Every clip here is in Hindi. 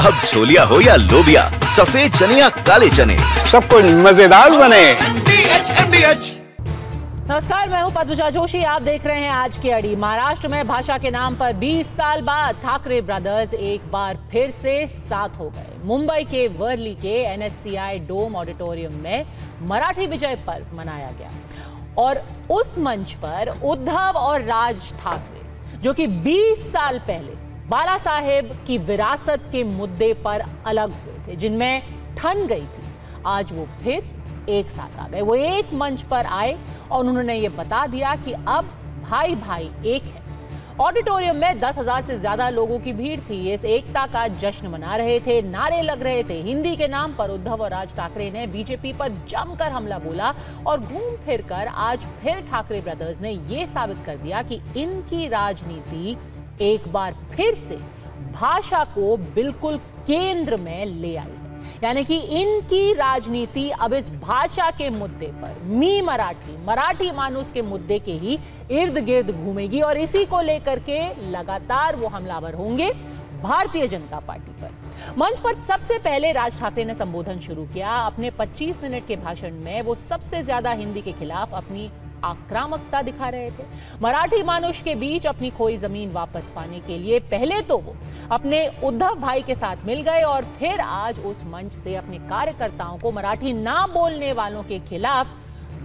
अब छोलिया हो या लोबिया, सफेद चने या काले चने, सब कुछ मजेदार बने। नमस्कार, मैं हूं पद्मजा जोशी। आप देख रहे हैं आज की अड़ी। महाराष्ट्र में भाषा के नाम पर 20 साल बाद ठाकरे ब्रदर्स एक बार फिर से साथ हो गए। मुंबई के वर्ली के NSCI डोम ऑडिटोरियम में मराठी विजय पर्व मनाया गया और उस मंच पर उद्धव और राज ठाकरे, जो कि 20 साल पहले बाला साहेब की विरासत के मुद्दे पर अलग हुए थे, जिनमें ठन गई थी, आज वो फिर एक साथ आ गए। वो एक मंच पर आए और उन्होंने ये बता दिया कि अब भाई भाई एक है। ऑडिटोरियम में 10,000 से ज्यादा लोगों की भीड़ थी। इस एकता का जश्न मना रहे थे, नारे लग रहे थे। हिंदी के नाम पर उद्धव और राज ठाकरे ने बीजेपी पर जमकर हमला बोला और घूम फिर कर आज फिर ठाकरे ब्रदर्स ने यह साबित कर दिया कि इनकी राजनीति एक बार फिर से भाषा को बिल्कुल केंद्र में ले आई। यानी कि इनकी राजनीति अब इस भाषा के मुद्दे पर, मराठी मानुस के मुद्दे के ही इर्द गिर्द घूमेगी और इसी को लेकर के लगातार वो हमलावर होंगे भारतीय जनता पार्टी पर। मंच पर सबसे पहले राज ठाकरे ने संबोधन शुरू किया। अपने 25 मिनट के भाषण में वो सबसे ज्यादा हिंदी के खिलाफ अपनी आक्रामकता दिखा रहे थे। मराठी मानुष के बीच अपनी खोई जमीन वापस पाने के लिए पहले तो वो अपने उद्धव भाई के साथ मिल गए और फिर आज उस मंच से अपने कार्यकर्ताओं को मराठी ना बोलने वालों के खिलाफ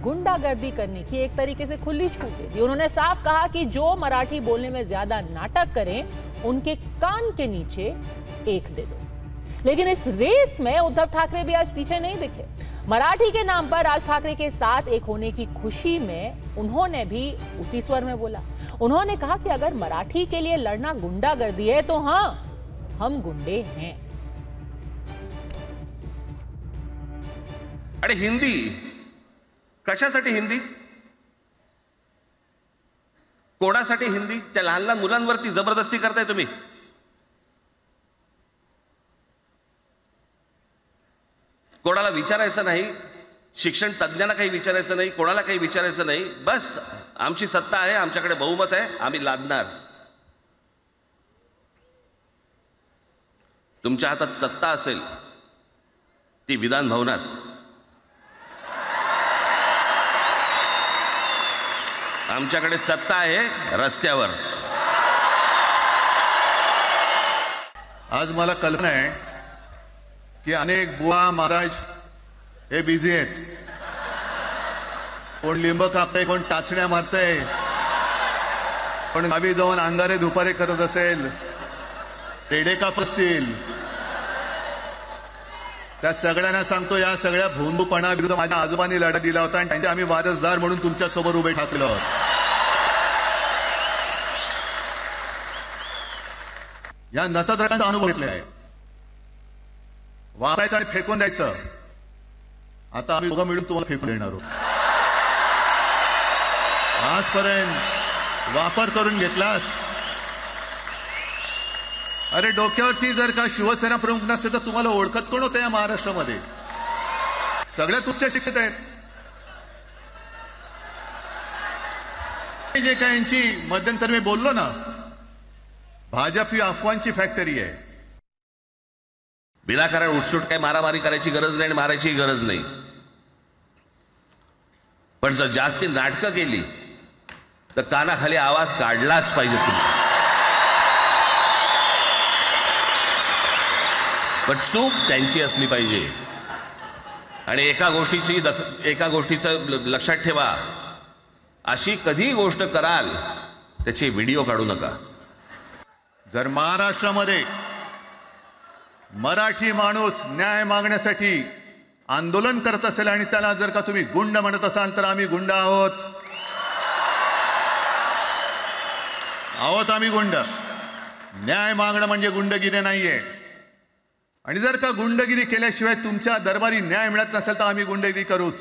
गुंडागर्दी करने की एक तरीके से खुली छूट दे दी। उन्होंने साफ कहा कि जो मराठी बोलने में ज्यादा नाटक करें उनके कान के नीचे एक दे दो। लेकिन इस रेस में उद्धव ठाकरे भी आज पीछे नहीं दिखे। मराठी के नाम पर राज ठाकरे के साथ एक होने की खुशी में उन्होंने भी उसी स्वर में बोला। उन्होंने कहा कि अगर मराठी के लिए लड़ना गुंडागर्दी है तो हां, हम गुंडे हैं। अरे हिंदी कशासाठी? हिंदी कोणासाठी? हिंदी त्या लहान लहान मुलांवरती जबरदस्ती करताय तुम्ही। कोणाला विचारायचं नाही, शिक्षण तज्ञांना काही विचारायचं नाही, कोणाला काही विचारायचं नाही। बस आमची सत्ता आहे, आमच्याकडे बहुमत आहे, आम्ही लादणार। तुमच्या हातात सत्ता असेल ती विधान भवनात, आमच्याकडे सत्ता आहे रस्त्यावर। आज मला कल्पना आहे की अनेक बुवा महाराज हे बिझी आहेत। कोण लिंब कापतंय, कोण टाचण्या मारतंय, कोण गावी जाऊन अंगारे दुपारे करत असेल, पेढे कापत असतील। त्या सगळ्यांना सांगतो, या सगळ्या भोंदूपणा विरुद्ध माझ्या आजोबांनी लढा दिला होता आणि त्यांचे आम्ही वारसदार म्हणून तुमच्या समोर उभे ठाकलो आहोत। या नतद्रकांचा अनुभव घेतला आहे। वापरायचं आणि फेकून द्यायचं। आता आम्ही दोघं मिळून तुम्हाला फेकून देणार आहोत। आजपर्यंत वापर करून घेतलात। अरे डोक्यावरती जर का शिवसेना प्रमुख नसते तर तुम्हाला ओळखत कोण होतं या महाराष्ट्रामध्ये? सगळ्यात उच्च शिक्षित आहेत। जे काय यांची मध्यंतरी मी बोललो ना, भाजप ही अफवांची फॅक्टरी आहे। विनाकारण उठसूट काय मारामारी करायची गरज नाही आणि मारायची गरज नाही। पण जर जास्ती नाटकं केली तर कानाखाली आवाज काढलाच पाहिजे तुम्ही। पण चूक त्यांची असली पाहिजे। आणि एका गोष्टीचं लक्षात ठेवा, अशी कधी गोष्ट कराल त्याचे व्हिडिओ काढू नका। जर महाराष्ट्रामध्ये मराठी माणूस न्याय मागण्यासाठी आंदोलन करत असेल आणि त्याला जर का तुम्ही गुंड म्हणत असाल तर आम्ही गुंड आहोत। आम्ही गुंड। न्याय मागणं म्हणजे गुंडगिरी नाहीये। आणि जर का गुंडगिरी केल्याशिवाय तुमच्या दरबारी न्याय मिळत नसेल तर आम्ही गुंडगिरी करूच।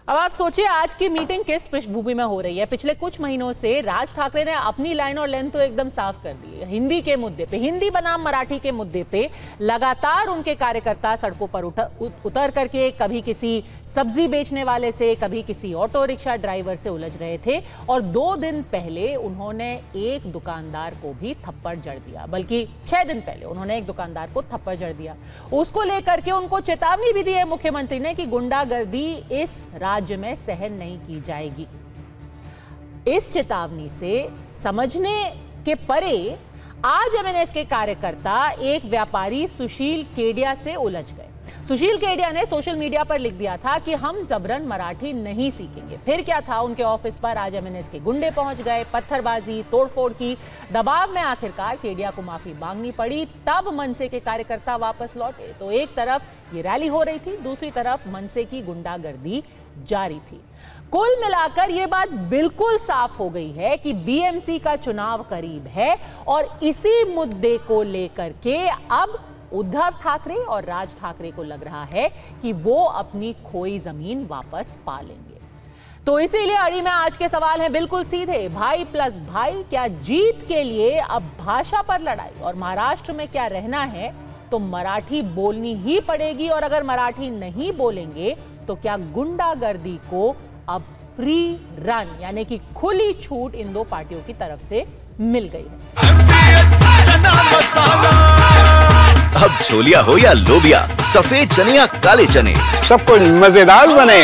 अब आप सोचिए आज की मीटिंग किस पृष्ठभूमि में हो रही है। पिछले कुछ महीनों से राज ठाकरे ने अपनी लाइन और लेंथ तो एकदम साफ कर दी है। हिंदी के मुद्दे पे, हिंदी बनाम मराठी के मुद्दे पे लगातार उनके कार्यकर्ता सड़कों पर उतर करके कभी किसी सब्जी बेचने वाले से, कभी किसी ऑटो रिक्शा ड्राइवर से उलझ रहे थे। और 2 दिन पहले उन्होंने एक दुकानदार को भी थप्पड़ जड़ दिया, बल्कि 6 दिन पहले उन्होंने एक दुकानदार को थप्पड़ जड़ दिया। उसको लेकर के उनको चेतावनी भी दी है मुख्यमंत्री ने कि गुंडागर्दी इस राज्य में सहन नहीं की जाएगी। इस चेतावनी से समझने के परे आज एमएनएस के कार्यकर्ता एक व्यापारी सुशील केडिया से उलझ गए। सुशील केडिया ने सोशल मीडिया पर लिख दिया था कि हम जबरन मराठी नहीं सीखेंगे। फिर क्या था, उनके ऑफिस पर आज एमएनएस के गुंडे पहुंच गए, पत्थरबाजी, तोड़फोड़ की। दबाव में आखिरकार केडिया को माफी मांगनी पड़ी। तब मनसे के कार्यकर्ता वापस लौटे। तो एक तरफ ये रैली हो रही थी, दूसरी तरफ मनसे की गुंडागर्दी जारी थी। कुल मिलाकर यह बात बिल्कुल साफ हो गई है कि बीएमसी का चुनाव करीब है और इसी मुद्दे को लेकर के अब उद्धव ठाकरे और राज ठाकरे को लग रहा है कि वो अपनी खोई जमीन वापस पा लेंगे। तो इसीलिए अड़ी में आज के सवाल हैं बिल्कुल सीधे। भाई प्लस भाई, क्या जीत के लिए अब भाषा पर लड़ाई? और महाराष्ट्र में क्या रहना है तो मराठी बोलनी ही पड़ेगी। और अगर मराठी नहीं बोलेंगे तो क्या गुंडागर्दी को अब फ्री रन यानी कि खुली छूट इन 2 पार्टियों की तरफ से मिल गई है। अब छोलिया हो या लोबिया, सफेद चने या काले चने, सब कुछ मजेदार बने।